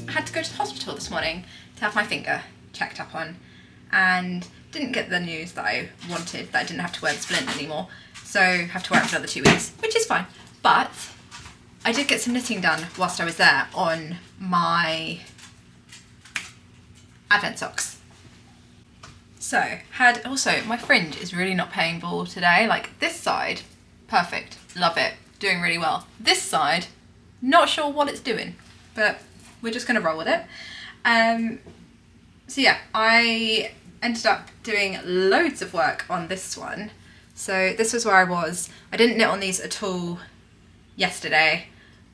had to go to the hospital this morning to have my finger checked up on, and didn't get the news that I wanted, that I didn't have to wear the splint anymore, so have to wear it for another 2 weeks, which is fine. But I did get some knitting done whilst I was there on my advent socks. So, my fringe is really not paying ball today. Like, this side, perfect, love it, doing really well. This side, not sure what it's doing, but we're just gonna roll with it. So yeah, I ended up doing loads of work on this one. So this was where I was. I didn't knit on these at all yesterday,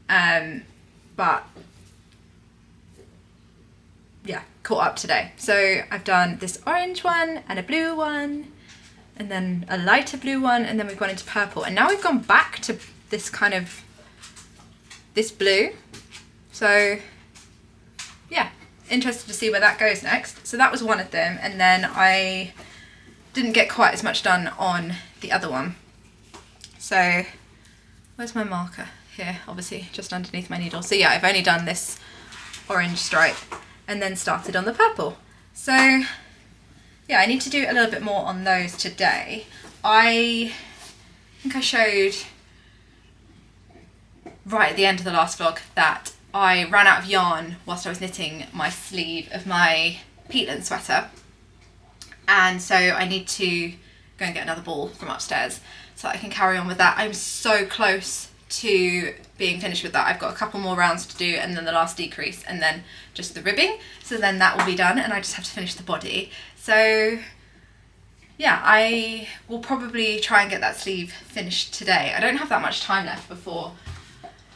but yeah, caught up today. So I've done this orange one and a blue one, and then a lighter blue one, and then we've gone into purple, and now we've gone back to this kind of, this blue. So yeah, interested to see where that goes next. So that was one of them, and then I didn't get quite as much done on the other one. So where's my marker? Here, obviously, just underneath my needle. So yeah, I've only done this orange stripe and then started on the purple. So yeah, I need to do a little bit more on those today. I think I showed right at the end of the last vlog that I ran out of yarn whilst I was knitting my sleeve of my Peatlands sweater, and so I need to go and get another ball from upstairs so I can carry on with that. I'm so close to being finished with that. I've got a couple more rounds to do, and then the last decrease, and then just the ribbing, so then that will be done, and I just have to finish the body. So yeah, I will probably try and get that sleeve finished today. I don't have that much time left before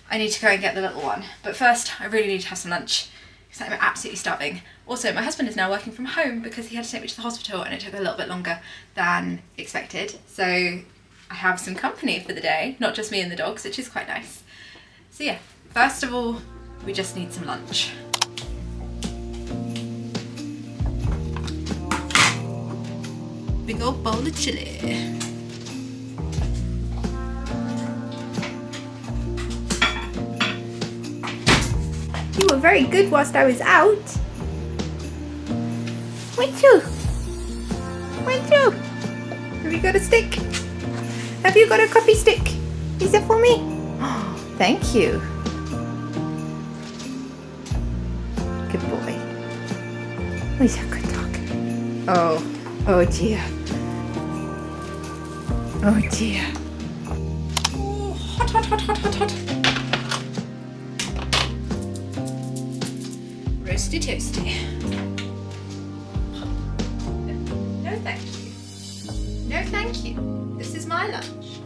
I need to go and get the little one, but first I really need to have some lunch because I'm absolutely starving. Also, my husband is now working from home because he had to take me to the hospital, and it took a little bit longer than expected. So I have some company for the day, not just me and the dogs, which is quite nice. So yeah, first of all, we just need some lunch. Big old bowl of chili. You were very good whilst I was out. Wait through. Wait through. Have you got a stick? Have you got a coffee stick? Is it for me? Oh, thank you. Good boy. Oh, he's a good dog. Oh dear. Oh dear. Oh, hot, hot, hot, hot, hot, hot. Roasty toasty. No thank you. No thank you. This is my lunch.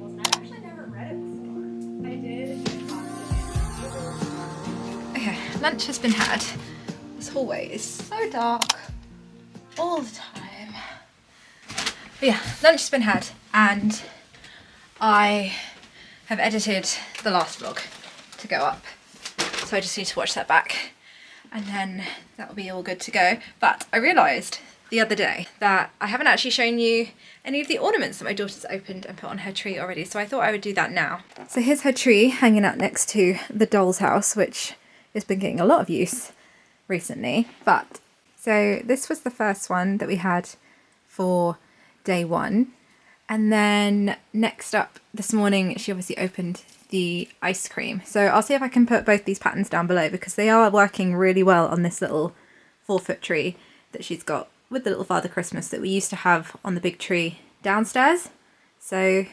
I've actually never read it before. I did. Okay, lunch has been had. This hallway is so dark all the time. But yeah, lunch has been had, and I have edited the last vlog to go up, so I just need to watch that back, and then that will be all good to go. But I realised the other day that I haven't actually shown you any of the ornaments that my daughter's opened and put on her tree already, so I thought I would do that now. So here's her tree hanging out next to the doll's house, which has been getting a lot of use recently. But so this was the first one that we had for day one, and then next up this morning she obviously opened the ice cream. So I'll see if I can put both these patterns down below, because they are working really well on this little 4-foot tree that she's got with the little Father Christmas that we used to have on the big tree downstairs. So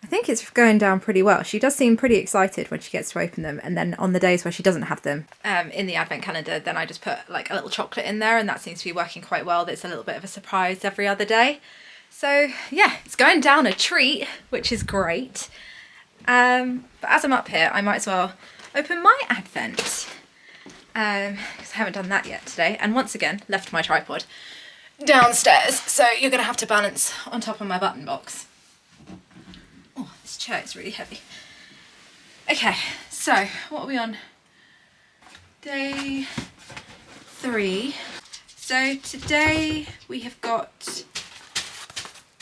I think it's going down pretty well. She does seem pretty excited when she gets to open them, and then on the days where she doesn't have them in the advent calendar, then I just put like a little chocolate in there, and that seems to be working quite well. That's a little bit of a surprise every other day. So yeah, it's going down a treat, which is great. But as I'm up here, I might as well open my advent, because I haven't done that yet today, and once again left my tripod downstairs, so you're gonna have to balance on top of my button box. Oh, this chair is really heavy. Okay, so what are we on? Day 3. So today we have got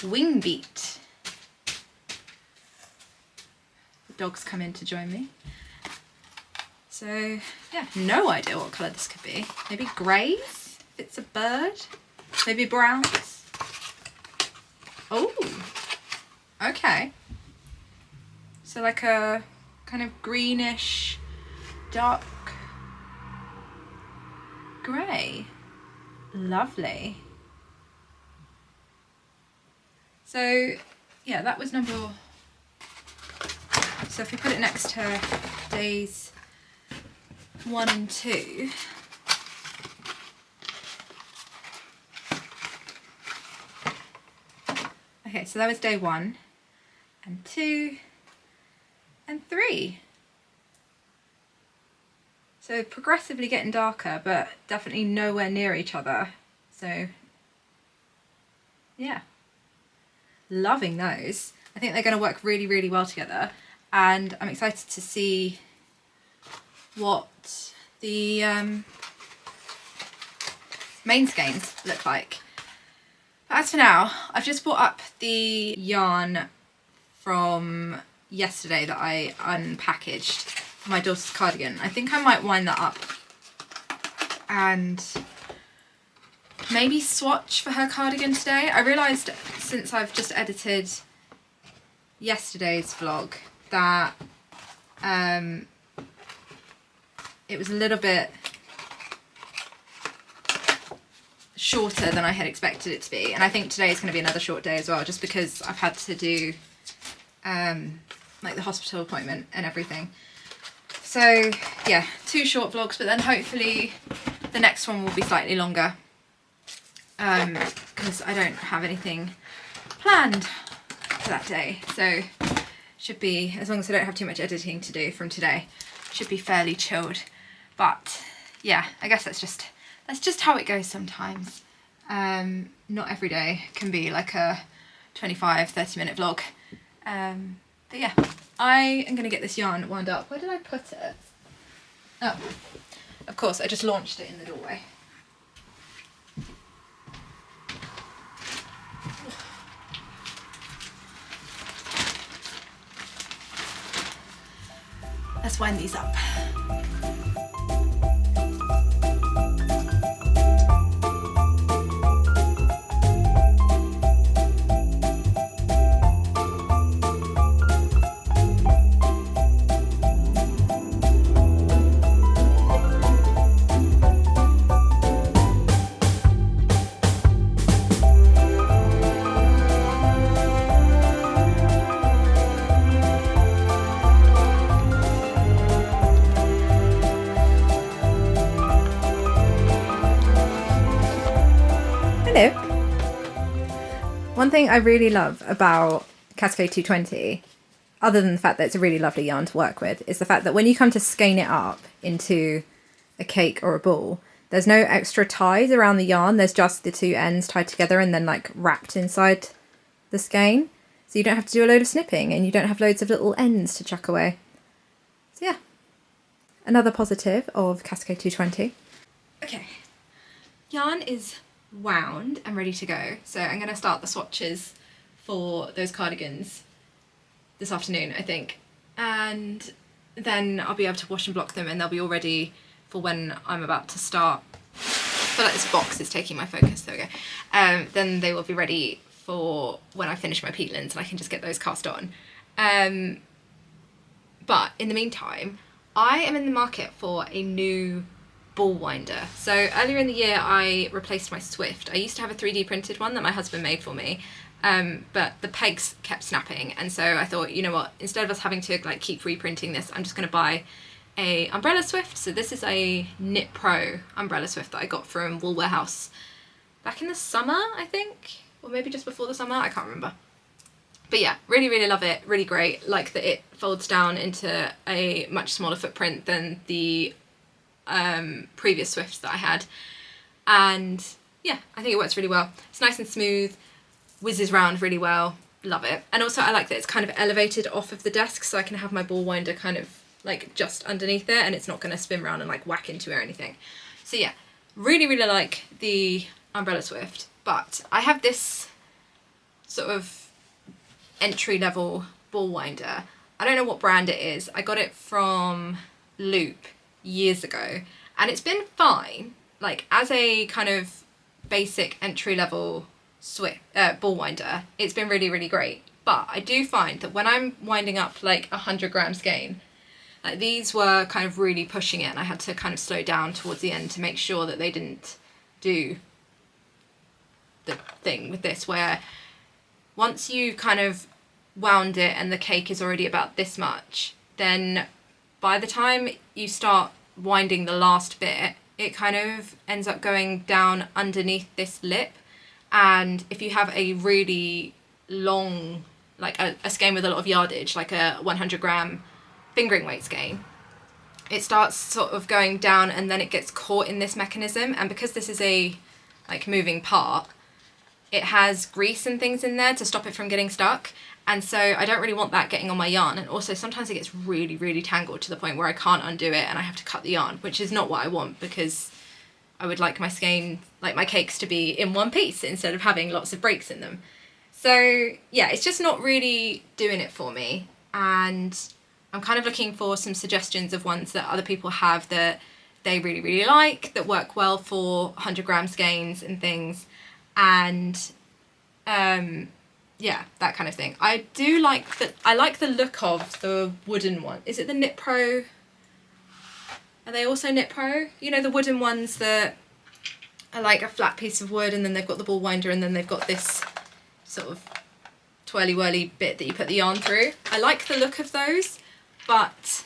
Wing Beat. The dogs come in to join me. So yeah, no idea what colour this could be. Maybe greys, if it's a bird. Maybe browns. Oh, okay. So like a kind of greenish, dark grey. Lovely. So yeah, that was number, so if we put it next to days 1 and 2, okay, so that was day 1 and 2 and 3. So progressively getting darker, but definitely nowhere near each other. So yeah, loving those. I think they're going to work really, really well together, and I'm excited to see what the main skeins look like. But as for now, I've just brought up the yarn from yesterday that I unpackaged for my daughter's cardigan. I think I might wind that up and maybe swatch for her cardigan today. I realised since I've just edited yesterday's vlog that it was a little bit shorter than I had expected it to be, and I think today is going to be another short day as well, just because I've had to do like the hospital appointment and everything. So yeah, 2 short vlogs, but then hopefully the next one will be slightly longer, because I don't have anything planned for that day, so should be, as long as I don't have too much editing to do from today, should be fairly chilled. But yeah, I guess that's just how it goes sometimes. Not every day can be like a 25-30 minute vlog. But yeah, I am going to get this yarn wound up. Where did I put it? Oh, of course, I just launched it in the doorway. Let's wind these up. Hello. One thing I really love about Cascade 220, other than the fact that it's a really lovely yarn to work with, is the fact that when you come to skein it up into a cake or a ball, there's no extra ties around the yarn. There's just the 2 ends tied together and then like wrapped inside the skein. So you don't have to do a load of snipping, and you don't have loads of little ends to chuck away. So yeah, another positive of Cascade 220. Okay, yarn is wound and ready to go, so I'm going to start the swatches for those cardigans this afternoon, I think, and then I'll be able to wash and block them, and they'll be all ready for when I'm about to start. I feel like this box is taking my focus. There we go. Then they will be ready for when I finish my Peatlands, and I can just get those cast on. But in the meantime, I am in the market for a new ball winder. So earlier in the year I replaced my Swift. I used to have a 3D printed one that my husband made for me, but the pegs kept snapping, and so I thought, you know what, instead of us having to like keep reprinting this, I'm just going to buy a umbrella Swift. So this is a Knit Pro umbrella Swift that I got from Wool Warehouse back in the summer, I think, or maybe just before the summer, I can't remember. But yeah, really, really love it, really great. Like that it folds down into a much smaller footprint than the previous Swifts that I had, and yeah, I think it works really well. It's nice and smooth, whizzes round really well, love it. And also I like that it's kind of elevated off of the desk, so I can have my ball winder kind of like just underneath it, and it's not going to spin around and like whack into it or anything. So yeah, really, really like the umbrella Swift. But I have this sort of entry-level ball winder. I don't know what brand it is. I got it from Loop years ago, and it's been fine, like as a kind of basic entry-level ball winder. It's been really, really great. But I do find that when I'm winding up like 100 gram skein, like these were kind of really pushing it, and I had to kind of slow down towards the end to make sure that they didn't do the thing with this where once you kind of wound it and the cake is already about this much, then by the time you start winding the last bit, it kind of ends up going down underneath this lip. And if you have a really long, like a skein with a lot of yardage, like a 100 gram fingering weight skein, it starts sort of going down and then it gets caught in this mechanism. And because this is a like moving part, it has grease and things in there to stop it from getting stuck. And so I don't really want that getting on my yarn. And also sometimes it gets really, really tangled to the point where I can't undo it and I have to cut the yarn, which is not what I want, because I would like my skein, like my cakes, to be in one piece instead of having lots of breaks in them. So yeah, it's just not really doing it for me. And I'm kind of looking for some suggestions of ones that other people have that they really, really like, that work well for 100 gram skeins and things. And yeah, that kind of thing. I do like that. I like the look of the wooden one. Is it the Knit Pro? Are they also Knit Pro? You know, the wooden ones that are like a flat piece of wood, and then they've got the ball winder, and then they've got this sort of twirly whirly bit that you put the yarn through. I like the look of those, but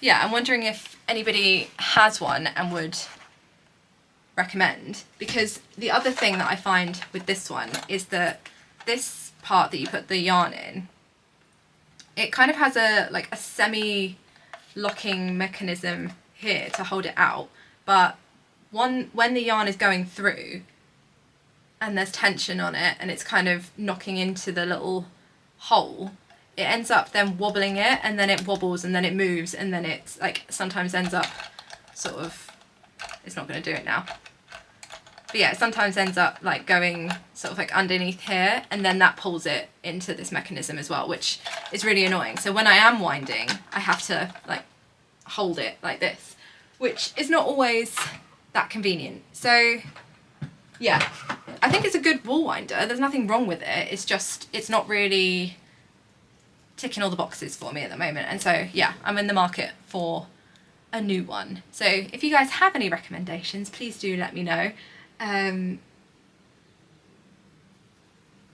yeah, I'm wondering if anybody has one and would recommend, because the other thing that I find with this one is that this part that you put the yarn in, it kind of has a like a semi locking mechanism here to hold it out, but when the yarn is going through and there's tension on it and it's kind of knocking into the little hole, it ends up then wobbling it, and then it wobbles and then it moves, and then it's like sometimes ends up sort of, it's not going to do it now, but yeah, it sometimes ends up like going sort of like underneath here, and then that pulls it into this mechanism as well, which is really annoying. So when I am winding, I have to like hold it like this, which is not always that convenient. So yeah, I think it's a good ball winder. There's nothing wrong with it. It's just, it's not really ticking all the boxes for me at the moment. And so yeah, I'm in the market for a new one. So if you guys have any recommendations, please do let me know.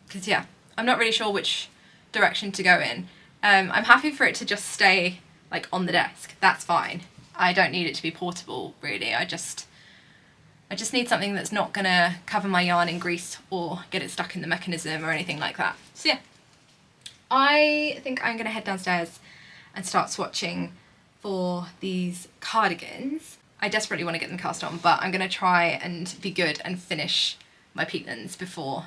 Because yeah, I'm not really sure which direction to go in. I'm happy for it to just stay like on the desk. That's fine. I don't need it to be portable, really. I just need something that's not gonna cover my yarn in grease or get it stuck in the mechanism or anything like that. So yeah, I think I'm gonna head downstairs and start swatching for these cardigans. I desperately want to get them cast on, but I'm gonna try and be good and finish my Peatlands before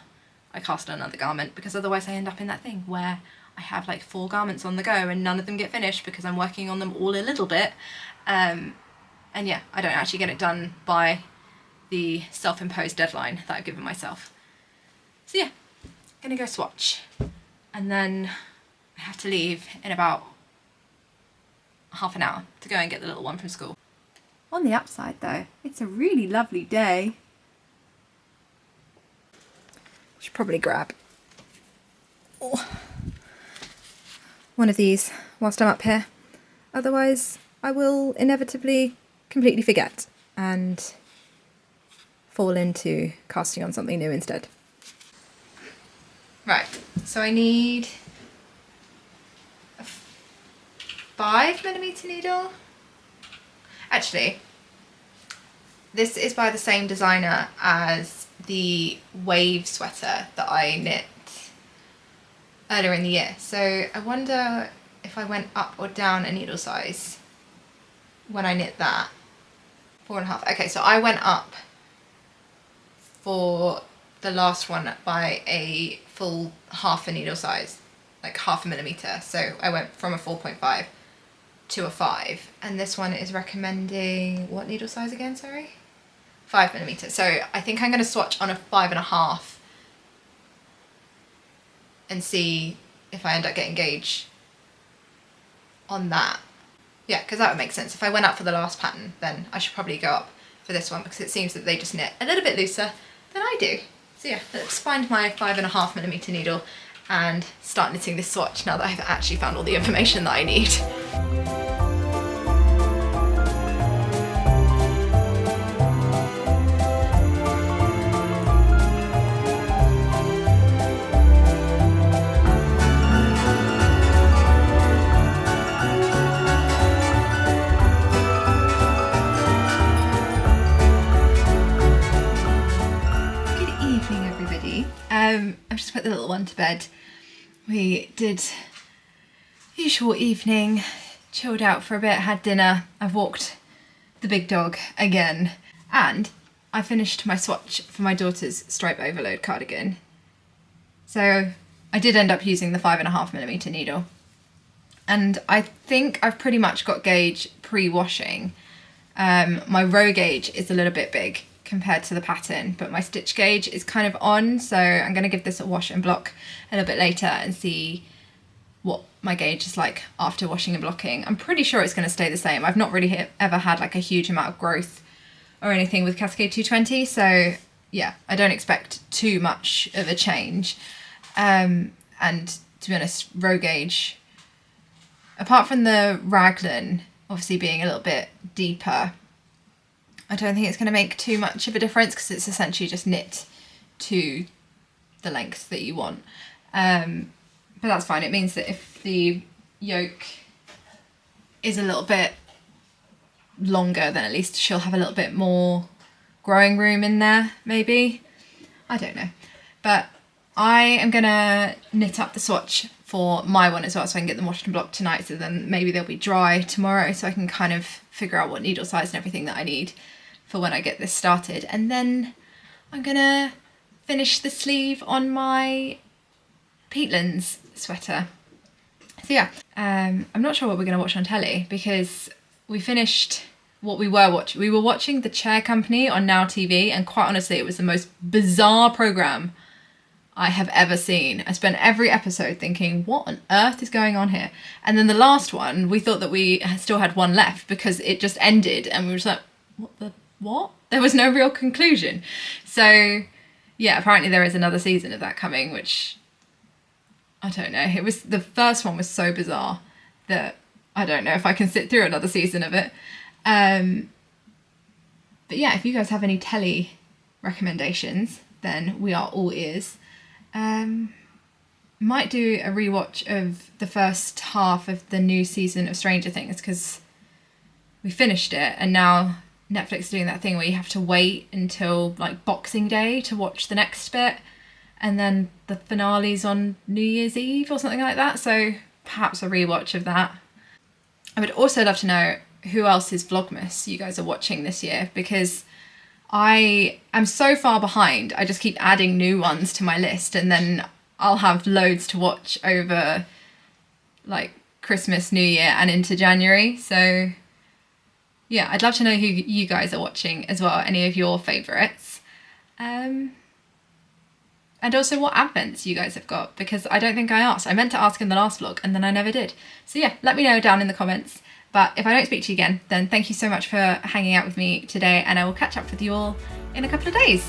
I cast on another garment, because otherwise I end up in that thing where I have like 4 garments on the go and none of them get finished because I'm working on them all a little bit. And yeah, I don't actually get it done by the self-imposed deadline that I've given myself. So yeah, gonna go swatch, and then I have to leave in about half an hour to go and get the little one from school. On the upside though, it's a really lovely day. Should probably grab one of these whilst I'm up here, otherwise I will inevitably completely forget and fall into casting on something new instead. Right, so I need a 5mm needle. Actually, this is by the same designer as the wave sweater that I knit earlier in the year. So I wonder if I went up or down a needle size when I knit that. 4.5. Okay, so I went up for the last one by a full half a needle size, like 0.5 millimeter. So I went from a 4.5 to a 5, and this one is recommending what needle size again, sorry? 5mm. So I think I'm going to swatch on a 5.5 and see if I end up getting gauge on that. Yeah, because that would make sense. If I went up for the last pattern, then I should probably go up for this one, because it seems that they just knit a little bit looser than I do. So yeah, let's find my 5.5mm needle and start knitting this swatch now that I've actually found all the information that I need. I've just put the little one to bed. We did usual evening, chilled out for a bit, had dinner. I've walked the big dog again, and I finished my swatch for my daughter's stripe overload cardigan. So I did end up using the 5.5mm needle, and I think I've pretty much got gauge pre-washing. My row gauge is a little bit big compared to the pattern, but my stitch gauge is kind of on, so I'm going to give this a wash and block a little bit later and see what my gauge is like after washing and blocking. I'm pretty sure it's going to stay the same. I've not really ever had like a huge amount of growth or anything with Cascade 220, so yeah, I don't expect too much of a change. And to be honest, row gauge, apart from the raglan obviously being a little bit deeper, I don't think it's going to make too much of a difference, because it's essentially just knit to the length that you want. But that's fine. It means that if the yoke is a little bit longer, then at least she'll have a little bit more growing room in there, maybe. I don't know. But I am going to knit up the swatch for my one as well, so I can get them washed and blocked tonight, so then maybe they'll be dry tomorrow, so I can kind of figure out what needle size and everything that I need for when I get this started. And then I'm gonna finish the sleeve on my Peatlands sweater. So yeah, I'm not sure what we're gonna watch on telly, because we finished what we were watching. We were watching The Chair Company on Now TV, and quite honestly, it was the most bizarre program I have ever seen. I spent every episode thinking, what on earth is going on here? And then the last one, we thought that we still had one left, because it just ended and we were just like, what? There was no real conclusion. So yeah, apparently there is another season of that coming, which I don't know. The first one was so bizarre that I don't know if I can sit through another season of it. But yeah, if you guys have any telly recommendations, then we are all ears. Might do a rewatch of the first half of the new season of Stranger Things, because we finished it and now Netflix is doing that thing where you have to wait until like Boxing Day to watch the next bit, and then the finale's on New Year's Eve or something like that, so perhaps a rewatch of that. I would also love to know who else's Vlogmas you guys are watching this year, because I am so far behind. I just keep adding new ones to my list, and then I'll have loads to watch over like Christmas, New Year and into January. So yeah, I'd love to know who you guys are watching as well, any of your favourites. And also what advents you guys have got, because I don't think I asked. I meant to ask in the last vlog and then I never did. So yeah, let me know down in the comments. But if I don't speak to you again, then thank you so much for hanging out with me today, and I will catch up with you all in a couple of days.